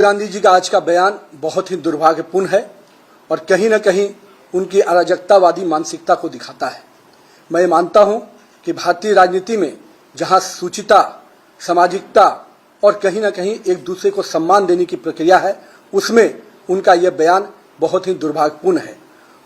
गांधी जी का आज का बयान बहुत ही दुर्भाग्यपूर्ण है और कहीं न कहीं उनकी अराजकतावादी मानसिकता को दिखाता है। मैं मानता हूं कि भारतीय राजनीति में जहां सूचिता, सामाजिकता और कहीं न कहीं एक दूसरे को सम्मान देने की प्रक्रिया है, उसमें उनका यह बयान बहुत ही दुर्भाग्यपूर्ण है।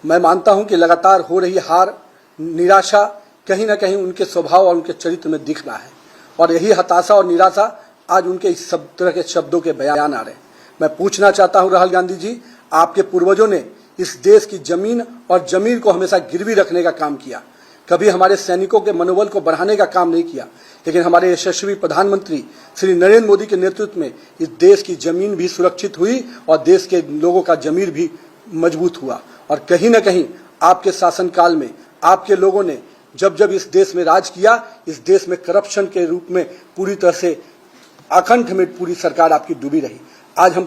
मैं मानता हूं कि लगातार हो रही हार, निराशा कहीं न कहीं उनके स्वभाव और उनके चरित्र में दिख रहा है और यही हताशा और निराशा आज उनके इस सब तरह के शब्दों के बयान आ रहे हैं। मैं पूछना चाहता हूं राहुल गांधी जी, आपके पूर्वजों ने इस देश की जमीन और जमीर को हमेशा गिरवी रखने का काम किया, कभी हमारे सैनिकों के मनोबल को बढ़ाने का काम नहीं किया, लेकिन हमारे यशस्वी प्रधानमंत्री श्री नरेंद्र मोदी के नेतृत्व में इस देश की जमीन भी सुरक्षित हुई और देश के लोगों का जमीर भी मजबूत हुआ। और कहीं न कहीं आपके शासनकाल में आपके लोगों ने जब जब इस देश में राज किया, इस देश में करप्शन के रूप में पूरी तरह से अखंड में पूरी सरकार आपकी डूबी रही। आज हम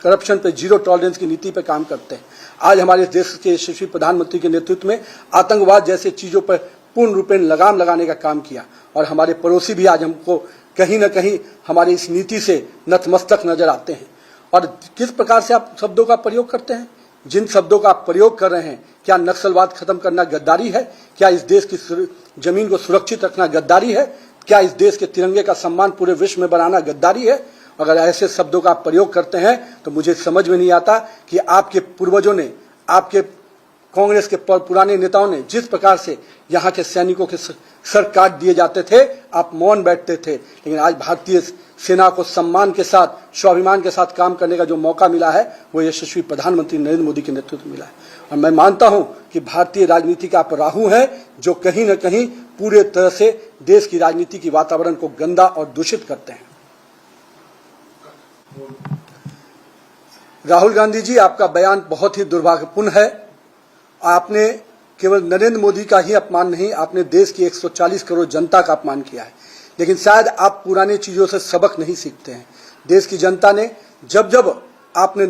करप्शन पे जीरो टॉलरेंस की नीति पे काम करते हैं। आज हमारे देश के यशस्वी प्रधानमंत्री के नेतृत्व में आतंकवाद जैसे चीजों पर पूर्ण रूपेण लगाम लगाने का काम किया और हमारे पड़ोसी भी आज हमको कहीं न कहीं हमारी इस नीति से नतमस्तक नजर आते हैं। और किस प्रकार से आप शब्दों का प्रयोग करते हैं, जिन शब्दों का आप प्रयोग कर रहे हैं, क्या नक्सलवाद खत्म करना गद्दारी है? क्या इस देश की जमीन को सुरक्षित रखना गद्दारी है? क्या इस देश के तिरंगे का सम्मान पूरे विश्व में बनाना गद्दारी है? अगर ऐसे शब्दों का आप प्रयोग करते हैं तो मुझे समझ में नहीं आता कि आपके पूर्वजों ने, आपके कांग्रेस के पुराने नेताओं ने जिस प्रकार से यहाँ के सैनिकों के सर काट दिए जाते थे, आप मौन बैठते थे, लेकिन आज भारतीय सेना को सम्मान के साथ, स्वाभिमान के साथ काम करने का जो मौका मिला है वो यशस्वी प्रधानमंत्री नरेंद्र मोदी के नेतृत्व में मिला है। और मैं मानता हूं कि भारतीय राजनीति का आप राहु हैं जो कहीं न कहीं पूरे तरह से देश की राजनीति की वातावरण को गंदा और दूषित करते हैं। राहुल गांधी जी, आपका बयान बहुत ही दुर्भाग्यपूर्ण है। आपने केवल नरेंद्र मोदी का ही अपमान नहीं, आपने देश की 140 करोड़ जनता का अपमान किया है। लेकिन शायद आप पुरानी चीजों से सबक नहीं सीखते हैं। देश की जनता ने जब जब आपने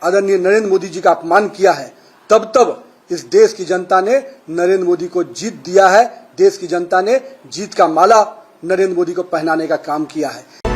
आदरणीय नरेंद्र मोदी जी का अपमान किया है, तब तब इस देश की जनता ने नरेंद्र मोदी को जीत दिया है। देश की जनता ने जीत का माला नरेंद्र मोदी को पहनाने का काम किया है।